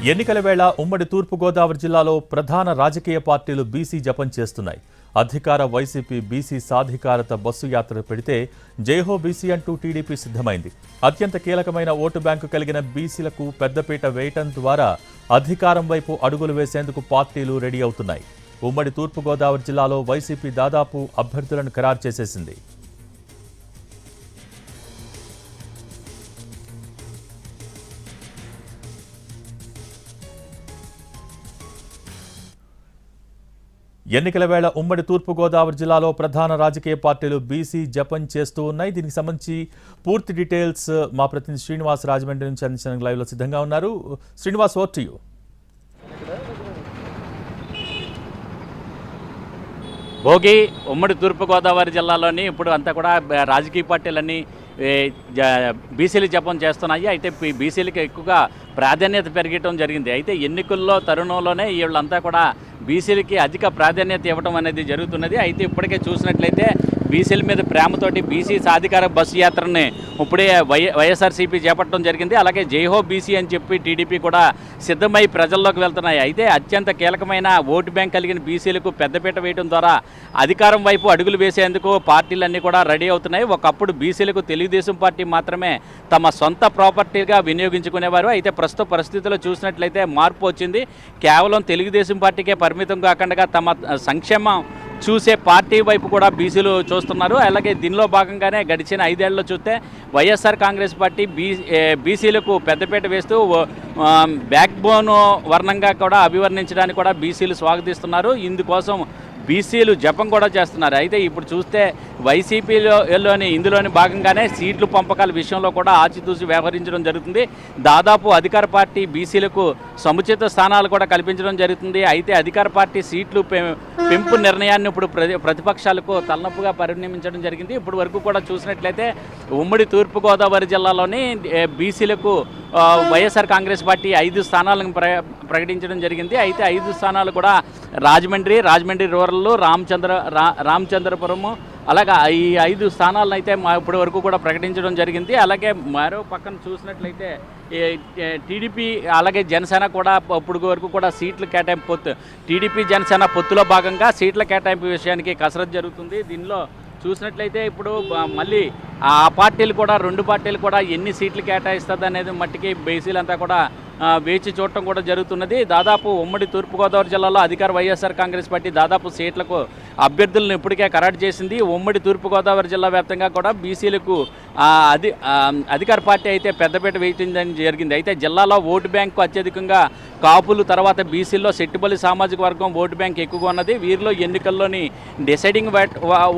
ఎన్నికల వేళ ఉమ్మడి తూర్పుగోదావరి జిల్లాలో ప్రధాన రాజకీయ పార్టీలు బీసీ జపం చేస్తున్నాయి. అధికార వైసీపీ బీసీ సాధికారత బస్సు యాత్ర పెడితే జైహో బీసీ అంటూ టీడీపీ సిద్ధమైంది. అత్యంత కీలకమైన ఓటు బ్యాంకు కలిగిన బీసీలకు పెద్దపీట వేయటం ద్వారా అధికారం వైపు అడుగులు వేసేందుకు పార్టీలు రెడీ అవుతున్నాయి. ఉమ్మడి తూర్పుగోదావరి జిల్లాలో వైసీపీ దాదాపు అభ్యర్థులను ఖరారు చేసేసింది. ఎన్నికల వేళ ఉమ్మడి తూర్పుగోదావరి జిల్లాలో ప్రధాన రాజకీయ పార్టీలు బీసీ జపం చేస్తూ ఉన్నాయి. దీనికి సంబంధించి పూర్తి డీటెయిల్స్ మా ప్రతినిధి శ్రీనివాస్ రాజమండ్రి నుంచి అందించడానికి లైవ్లో సిద్ధంగా ఉన్నారు. Srinivas, over to you. Bhogi ఉమ్మడి తూర్పుగోదావరి జిల్లాలోని ఇప్పుడు అంతా కూడా రాజకీయ పార్టీలన్నీ బీసీలు జపం చేస్తున్నాయి. అయితే బీసీలకి ఎక్కువగా ప్రాధాన్యత పెరగటం జరిగింది. అయితే ఎన్నికల్లో తరుణంలోనే వీళ్ళంతా కూడా బీసీలకి అధిక ప్రాధాన్యత ఇవ్వడం అనేది జరుగుతున్నది. అయితే ఇప్పటికే చూసినట్లయితే బీసీల మీద ప్రేమతోటి బీసీ సాధికార బస్సు యాత్రని ఇప్పుడే వైఎస్ఆర్సీపీ చేపట్టడం జరిగింది. అలాగే జైహో బీసీ అని చెప్పి టీడీపీ కూడా సిద్ధమై ప్రజల్లోకి వెళ్తున్నాయి. అయితే అత్యంత కీలకమైన ఓటు బ్యాంక్ కలిగిన బీసీలకు పెద్దపీట వేయడం ద్వారా అధికారం వైపు అడుగులు వేసేందుకు పార్టీలన్నీ కూడా రెడీ అవుతున్నాయి. ఒకప్పుడు బీసీలకు తెలుగుదేశం పార్టీ మాత్రమే తమ సొంత ప్రాపర్టీగా వినియోగించుకునేవారు. అయితే ప్రస్తుత పరిస్థితుల్లో చూసినట్లయితే మార్పు వచ్చింది. కేవలం తెలుగుదేశం పార్టీకే పరిమితం కాకుండా తమ సంక్షేమం చూసే పార్టీ వైపు కూడా బీసీలు చూస్తున్నారు. అలాగే దీనిలో భాగంగానే గడిచిన 5 ఏళ్లలో చూస్తే వైఎస్ఆర్ కాంగ్రెస్ పార్టీ బీసీలకు పెద్దపీట వేస్తూ బ్యాక్ బోన్ వర్ణంగా కూడా అభివర్ణించడానికి కూడా బీసీలు స్వాగతిస్తున్నారు. ఇందుకోసం బీసీలు జపం కూడా చేస్తున్నారు. అయితే ఇప్పుడు చూస్తే ఇందులోని భాగంగానే సీట్లు పంపకాల విషయంలో కూడా ఆచితూచి వ్యవహరించడం జరుగుతుంది. దాదాపు అధికార పార్టీ బీసీలకు సముచిత స్థానాలు కూడా కల్పించడం జరుగుతుంది. అయితే అధికార పార్టీ సీట్లు పెంపు నిర్ణయాన్ని ఇప్పుడు ప్రతిపక్షాలకు తలనొప్పుగా పరిణమించడం జరిగింది. ఇప్పుడు వరకు కూడా చూసినట్లయితే ఉమ్మడి తూర్పుగోదావరి జిల్లాలోని బీసీలకు వైఎస్ఆర్ కాంగ్రెస్ పార్టీ 5 స్థానాలను ప్రకటించడం జరిగింది. అయితే 5 స్థానాలు కూడా రాజమండ్రి రూరల్, రామచంద్రపురము, అలాగే ఈ 5 స్థానాలను అయితే ఇప్పటి వరకు కూడా ప్రకటించడం జరిగింది. అలాగే మరో పక్కన చూసినట్లయితే టీడీపీ అలాగే జనసేన కూడా ఇప్పుడు వరకు కూడా సీట్ల కేటాయింపు టీడీపీ జనసేన పొత్తులో భాగంగా సీట్ల కేటాయింపు విషయానికి కసరత్తు జరుగుతుంది. దీనిలో చూసినట్లయితే ఇప్పుడు మళ్ళీ ఆ పార్టీలు కూడా 2 పార్టీలు కూడా ఎన్ని సీట్లు కేటాయిస్తుంది అనేది మట్టికి బీసీలంతా కూడా వేచి చూడటం కూడా జరుగుతున్నది. దాదాపు ఉమ్మడి తూర్పుగోదావరి జిల్లాలో అధికార వైఎస్ఆర్ కాంగ్రెస్ పార్టీ దాదాపు సీట్లకు అభ్యర్థులను ఇప్పటికే ఖరారు చేసింది. ఉమ్మడి తూర్పుగోదావరి జిల్లా వ్యాప్తంగా కూడా బీసీలకు అధికార పార్టీ అయితే పెద్దపీట వేయడం జరిగింది. అయితే జిల్లాలో ఓటు బ్యాంకు అత్యధికంగా కాపులు, తర్వాత బీసీల్లో సెట్టుబలి సామాజిక వర్గం ఓటు బ్యాంక్ ఎక్కువగా ఉన్నది. వీరిలో ఎన్నికల్లోని డిసైడింగ్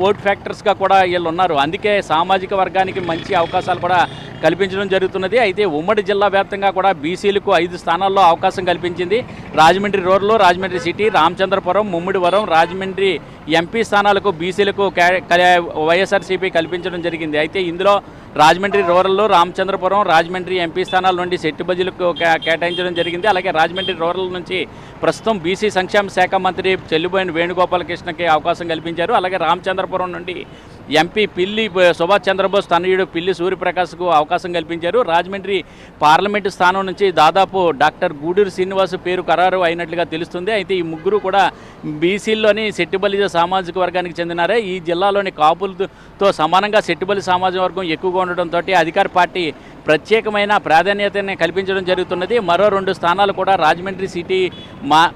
ఓట్ ఫ్యాక్టర్స్గా కూడా వీళ్ళు ఉన్నారు. అందుకే సామాజిక వర్గానికి మంచి అవకాశాలు కూడా కల్పించడం జరుగుతున్నది. అయితే ఉమ్మడి జిల్లా వ్యాప్తంగా కూడా బీసీలకు 5 స్థానాల్లో అవకాశం కల్పించింది. Rajahmundry rural, Rajahmundry city, Ramachandrapuram, Mummidivaram, Rajahmundry MP స్థానాలకు బీసీలకు వైఎస్ఆర్సీపీ కల్పించడం జరిగింది. అయితే ఇందులో రాజమండ్రి రూరల్, రామచంద్రపురం, రాజమండ్రి ఎంపీ స్థానాల నుండి సెట్టుబజీలకు కేటాయించడం జరిగింది. అలాగే రాజమండ్రి రూరల్ నుంచి ప్రస్తుతం బీసీ సంక్షేమ శాఖ మంత్రి చెల్లిబోయిన వేణుగోపాలకృష్ణకి అవకాశం కల్పించారు. అలాగే రామచంద్రపురం నుండి ఎంపీ పిల్లి సుభాష్ చంద్రబోస్ తనయుడు పిల్లి సూర్యప్రకాశ్కు అవకాశం కల్పించారు. రాజమండ్రి పార్లమెంటు స్థానం నుంచి దాదాపు డాక్టర్ గూడూరు శ్రీనివాస్ పేరు ఖరారు అయినట్లుగా తెలుస్తుంది. అయితే ఈ ముగ్గురు కూడా బీసీల్లోని సెట్టుబలి సామాజిక వర్గానికి చెందినారే. ఈ జిల్లాలోని కాపులతో సమానంగా సెట్టుబలి సామాజిక వర్గం ఎక్కువగా ఉండడంతో అధికార పార్టీ ప్రత్యేకమైన ప్రాధాన్యతని కల్పించడం జరుగుతున్నది. మరో 2 స్థానాలు కూడా రాజమండ్రి సిటీ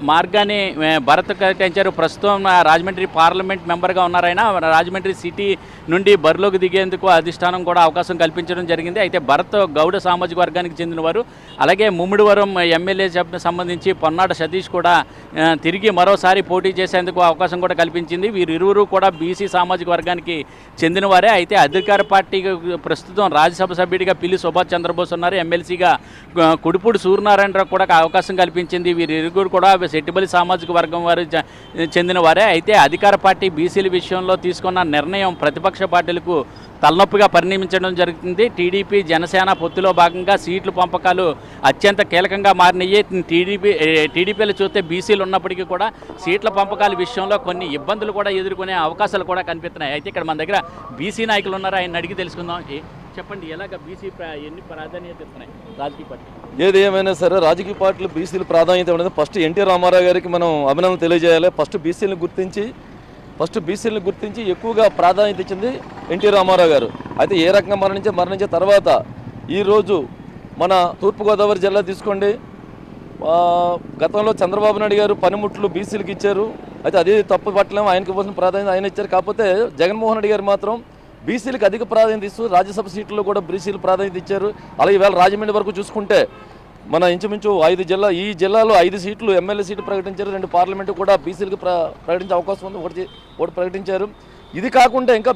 మార్గాన్ని భరత్ కేటాయించారు. ప్రస్తుతం రాజమండ్రి పార్లమెంట్ మెంబర్గా ఉన్నారైనా రాజమండ్రి సిటీ నుండి బరిలోకి దిగేందుకు అధిష్టానం కూడా అవకాశం కల్పించడం జరిగింది. అయితే భరత్ గౌడ సామాజిక వర్గానికి చెందినవారు. అలాగే ముమ్మిడివరం ఎమ్మెల్యే సంబంధించి పొన్నాడ సతీష్ కూడా తిరిగి మరోసారి పోటీ చేసేందుకు అవకాశం కూడా కల్పించింది. వీరిరువురు కూడా బీసీ సామాజిక వర్గానికి చెందినవారే. అయితే అధికార పార్టీకి ప్రస్తుతం రాజ్యసభ సభ్యుడిగా పిల్లి సుభాష్ చంద్రబోస్ ఉన్నారు. ఎమ్మెల్సీగా కుడిపూడి సూర్యనారాయణరావు కూడా అవకాశం కల్పించింది. వీరిరువురు కూడా సెట్టుబలి సామాజిక వర్గం వారు చెందిన వారే. అయితే అధికార పార్టీ బీసీల విషయంలో తీసుకున్న నిర్ణయం ప్రతిపక్ష పార్టీలకు తలనొప్పిగా పరిణమించడం జరుగుతుంది. టీడీపీ జనసేన పొత్తులో భాగంగా సీట్ల పంపకాలు అత్యంత కీలకంగా మారినాయి. టీడీపీలో చూస్తే బీసీలు ఉన్నప్పటికీ కూడా సీట్ల పంపకాల విషయంలో కొన్ని ఇబ్బందులు కూడా ఎదుర్కొనే అవకాశాలు కూడా కనిపిస్తున్నాయి. అయితే ఇక్కడ మన దగ్గర బీసీ నాయకులు ఉన్నారు, ఆయన అడిగి తెలుసుకుందాం. చెప్పండి ఎలాగ బీసీ ఎన్ని ప్రాధాన్యత ఇస్తున్నాయి రాజకీయ పార్టీ? ఏది ఏమైనా సరే రాజకీయ పార్టీలు బీసీలు ప్రాధాన్యత ఉండదు. ఫస్ట్ ఎన్టీ రామారావు గారికి మనం అభినందనలు తెలియజేయాలి. ఫస్ట్ బీసీలను గుర్తించి ఎక్కువగా ప్రాధాన్యత ఇచ్చింది ఎన్టీ రామారావు గారు. అయితే ఏ రకంగా మరణించిన తర్వాత ఈరోజు మన తూర్పుగోదావరి జిల్లా తీసుకోండి, గతంలో చంద్రబాబు నాయుడు గారు పనిముట్లు బీసీలకు ఇచ్చారు. అయితే అదే తప్పు పట్టలేము, ఆయనకి ఇవ్వాల్సిన ప్రాధాన్యత ఆయన ఇచ్చారు. కాకపోతే జగన్మోహన్ రెడ్డి గారు మాత్రం బీసీలకు అధిక ప్రాధాన్యత ఇస్తూ రాజ్యసభ సీట్లలో కూడా బీసీలు ప్రాధాన్యత ఇచ్చారు. అలాగే ఈవేళ రాజమండ్రి వరకు చూసుకుంటే మన ఇంచుమించు ఈ జిల్లాలో 5 సీట్లు ఎమ్మెల్యే సీట్లు ప్రకటించారు. 2 పార్లమెంటు కూడా బీసీలకు ప్రకటించే అవకాశం ఉంది, ఒకటి ప్రకటించారు. ఇది కాకుండా ఇంకా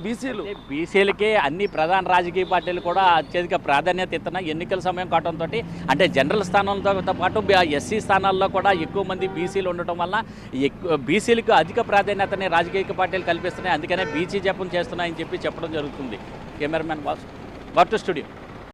బీసీలకి అన్ని ప్రధాన రాజకీయ పార్టీలు కూడా అత్యధిక ప్రాధాన్యత ఇస్తున్నాయి. ఎన్నికల సమయం కావడంతో అంటే జనరల్ స్థానాలతో పాటు ఎస్సీ స్థానాల్లో కూడా ఎక్కువ మంది బీసీలు ఉండటం వల్ల బీసీలకు అధిక ప్రాధాన్యతని రాజకీయ పార్టీలు కల్పిస్తున్నాయి. అందుకనే బీసీ జపం చేస్తున్నాయని చెప్పడం జరుగుతుంది. Cameraman boss, bar to studio.